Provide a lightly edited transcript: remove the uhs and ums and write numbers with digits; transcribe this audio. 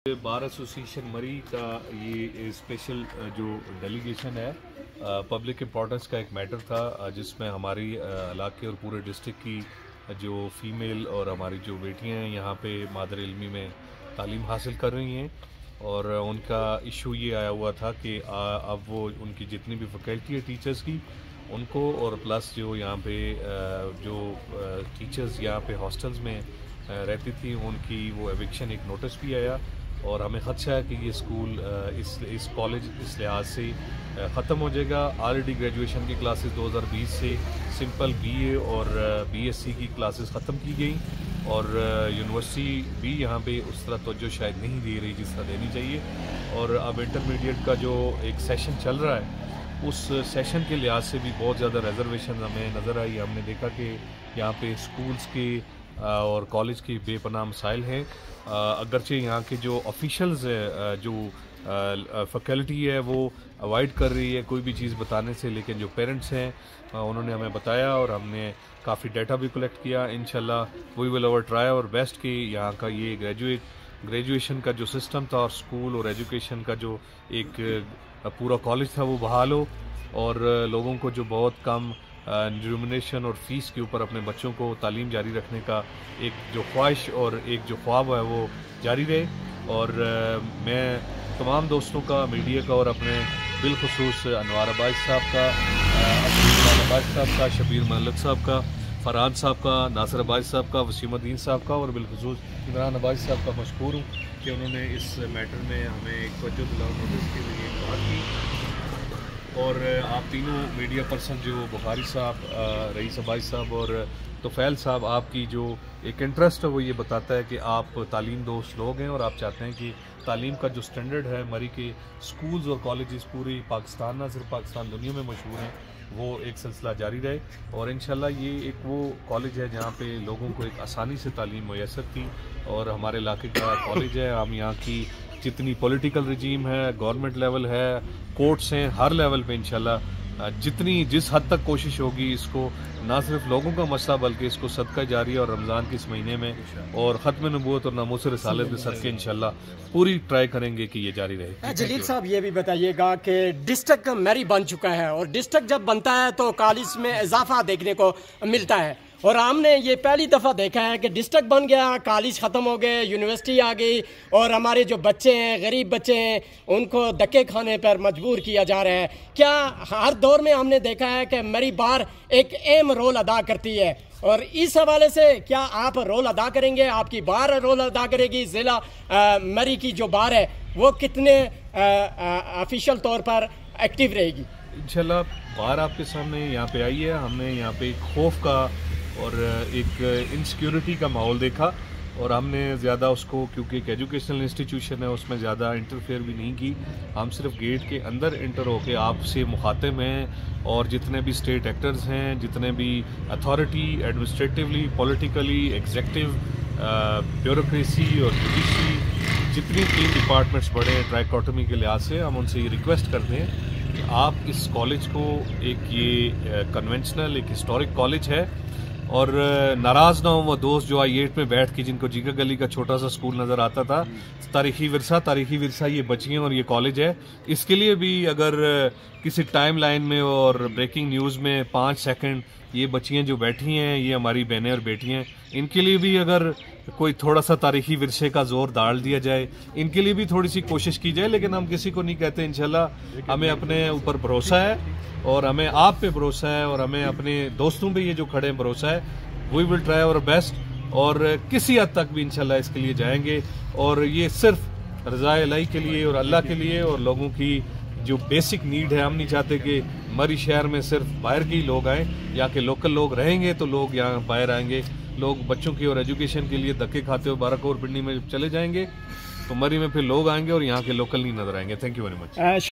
Bar association मरी का ये स्पेशल जो डेलीगेशन है पब्लिक इम्पोर्टेंस का एक मैटर था जिसमें हमारी इलाके और पूरे डिस्ट्रिक्ट की जो फीमेल और हमारी जो बेटियां हैं यहाँ पे मादर इल्मी में तालीम हासिल कर रही हैं और उनका इशू ये आया हुआ था कि अब वो उनकी जितनी भी फैकल्टी है टीचर्स की उनको और प्लस जो यहाँ पे जो टीचर्स यहाँ पे हॉस्टल्स में रहती थी उनकी वो एविक्शन एक नोटिस भी आया और हमें खदशा है कि ये स्कूल इस कॉलेज इस लिहाज से ख़त्म हो जाएगा। ऑलरेडी ग्रेजुएशन की क्लासेस 2020 से सिंपल बीए और बीएससी की क्लासेस ख़त्म की गई और यूनिवर्सिटी भी यहाँ पे उस तरह तवज्जो शायद नहीं दे रही जिस तरह देनी चाहिए और अब इंटरमीडिएट का जो एक सेशन चल रहा है उस सेशन के लिहाज से भी बहुत ज़्यादा रिजर्वेशन हमें नज़र आई। हमने देखा कि यहाँ पे स्कूल्स के और कॉलेज की बेपनाह मसाइल हैं। अगरचे यहाँ के जो ऑफिशल्स जो फैकल्टी है वो अवॉइड कर रही है कोई भी चीज़ बताने से, लेकिन जो पेरेंट्स हैं उन्होंने हमें बताया और हमने काफ़ी डाटा भी कलेक्ट किया। इंशाल्लाह वी विल ओवर ट्राई और बेस्ट कि यहाँ का ये ग्रेजुएशन का जो सिस्टम था और स्कूल और एजुकेशन का जो एक पूरा कॉलेज था वो बहाल हो और लोगों को जो बहुत कम रिम्यूनरेशन और फ़ीस के ऊपर अपने बच्चों को तालीम जारी रखने का एक जो ख्वाहिश और एक जो ख्वाब है वो जारी रहे। और मैं तमाम दोस्तों का, मीडिया का और अपने बिलखुसूस अनवार अब्बास साहब का, शबीर मलिक साहब का, फरहान साहब का, नासिर अब्बास साहब का, वसीमुद्दीन साहब का और बिलखुसूस इमरान अब्बास साहब का मशकूर हूँ कि उन्होंने इस मैटर में हमें एक तवज्जो दिलाओ नोटिस के लिए बात की। और आप तीनों मीडिया पर्सन जो बुखारी साहब, रईस अब्बास साहब और तुफैल साहब, आपकी जो एक इंटरेस्ट है वो ये बताता है कि आप तालीम दोस्त लोग हैं और आप चाहते हैं कि तालीम का जो स्टैंडर्ड है मरी के स्कूल्स और कॉलेजेस पूरी पाकिस्तान, ना सिर्फ पाकिस्तान दुनिया में मशहूर हैं, वो एक सिलसिला जारी रहे। और इंशाल्लाह ये एक वो कॉलेज है जहाँ पे लोगों को एक आसानी से तालीम मुयसर थी और हमारे इलाके का कॉलेज है। हम यहाँ की जितनी पॉलिटिकल रजीम है, गवर्नमेंट लेवल है, कोर्ट्स हैं, हर लेवल पे इंशाल्लाह जिस हद तक कोशिश होगी इसको ना सिर्फ लोगों का मसला बल्कि इसको सदका जारी और रमज़ान के इस महीने में और ख़त्म नबूवत और नामूस रिसालत के सदके इंशाल्लाह पूरी ट्राई करेंगे कि ये जारी रहे। जलील साहब ये भी बताइएगा कि डिस्ट्रिक्ट मरी बन चुका है और डिस्ट्रिक्ट जब बनता है तो कॉलेज में इजाफा देखने को मिलता है और हमने ये पहली दफ़ा देखा है कि डिस्ट्रिक्ट बन गया, कॉलेज ख़त्म हो गए, यूनिवर्सिटी आ गई और हमारे जो बच्चे हैं, गरीब बच्चे हैं, उनको धक्के खाने पर मजबूर किया जा रहा है। क्या हर दौर में हमने देखा है कि मरी बार एक अहम रोल अदा करती है और इस हवाले से क्या आप रोल अदा करेंगे, आपकी बार रोल अदा करेगी, ज़िला मरी की जो बार है वो कितने ऑफिशियल तौर पर एक्टिव रहेगी? इंशाल्लाह बार आपके सामने यहाँ पे आई है। हमने यहाँ पे एक खौफ का और एक इनसिक्योरिटी का माहौल देखा और हमने ज़्यादा उसको, क्योंकि एक एजुकेशनल इंस्टीट्यूशन है, उसमें ज़्यादा इंटरफेयर भी नहीं की। हम सिर्फ गेट के अंदर इंटर होके आपसे मुखातिब हैं और जितने भी स्टेट एक्टर्स हैं, जितने भी authority, administratively, politically, executive, bureaucracy और जुडिशरी, जितनी 3 डिपार्टमेंट्स बड़े हैं ट्राइकोटमी के लिहाज से, हम उनसे ये रिक्वेस्ट करते हैं कि आप इस कॉलेज को एक ये कन्वेंशनल एक हिस्टोरिक कॉलेज है और नाराज़ ना हो वो दोस्त जो I8 में बैठ के जिनको जीगा गली का छोटा सा स्कूल नज़र आता था। तारीखी विरसा ये बच्चियाँ और ये कॉलेज है। इसके लिए भी अगर किसी टाइम लाइन में और ब्रेकिंग न्यूज़ में 5 सेकंड ये बच्चियाँ जो बैठी हैं, ये हमारी बहनें और बेटियाँ, इनके लिए भी अगर कोई थोड़ा सा तारीखी विरसे का जोर डाल दिया जाए, इनके लिए भी थोड़ी सी कोशिश की जाए। लेकिन हम किसी को नहीं कहते, इंशाल्लाह हमें अपने ऊपर भरोसा है और हमें आप पे भरोसा है और हमें अपने दोस्तों पे ये जो खड़े हैं भरोसा है। We will try our best और किसी हद तक भी इंशाल्लाह इसके लिए जाएंगे और ये सिर्फ रज़ाए इलाही के लिए और अल्लाह के लिए और लोगों की जो बेसिक नीड है। हम नहीं चाहते कि मरी शहर में सिर्फ बाहर के ही लोग आएँ, यहाँ के लोकल लोग रहेंगे तो लोग यहाँ बाहर आएंगे। लोग बच्चों की और एजुकेशन के लिए धक्के खाते हुए बाराकोर पिंडी में चले जाएंगे तो मरी में फिर लोग आएंगे और यहाँ के लोकल नहीं नजर आएंगे। Thank you very much.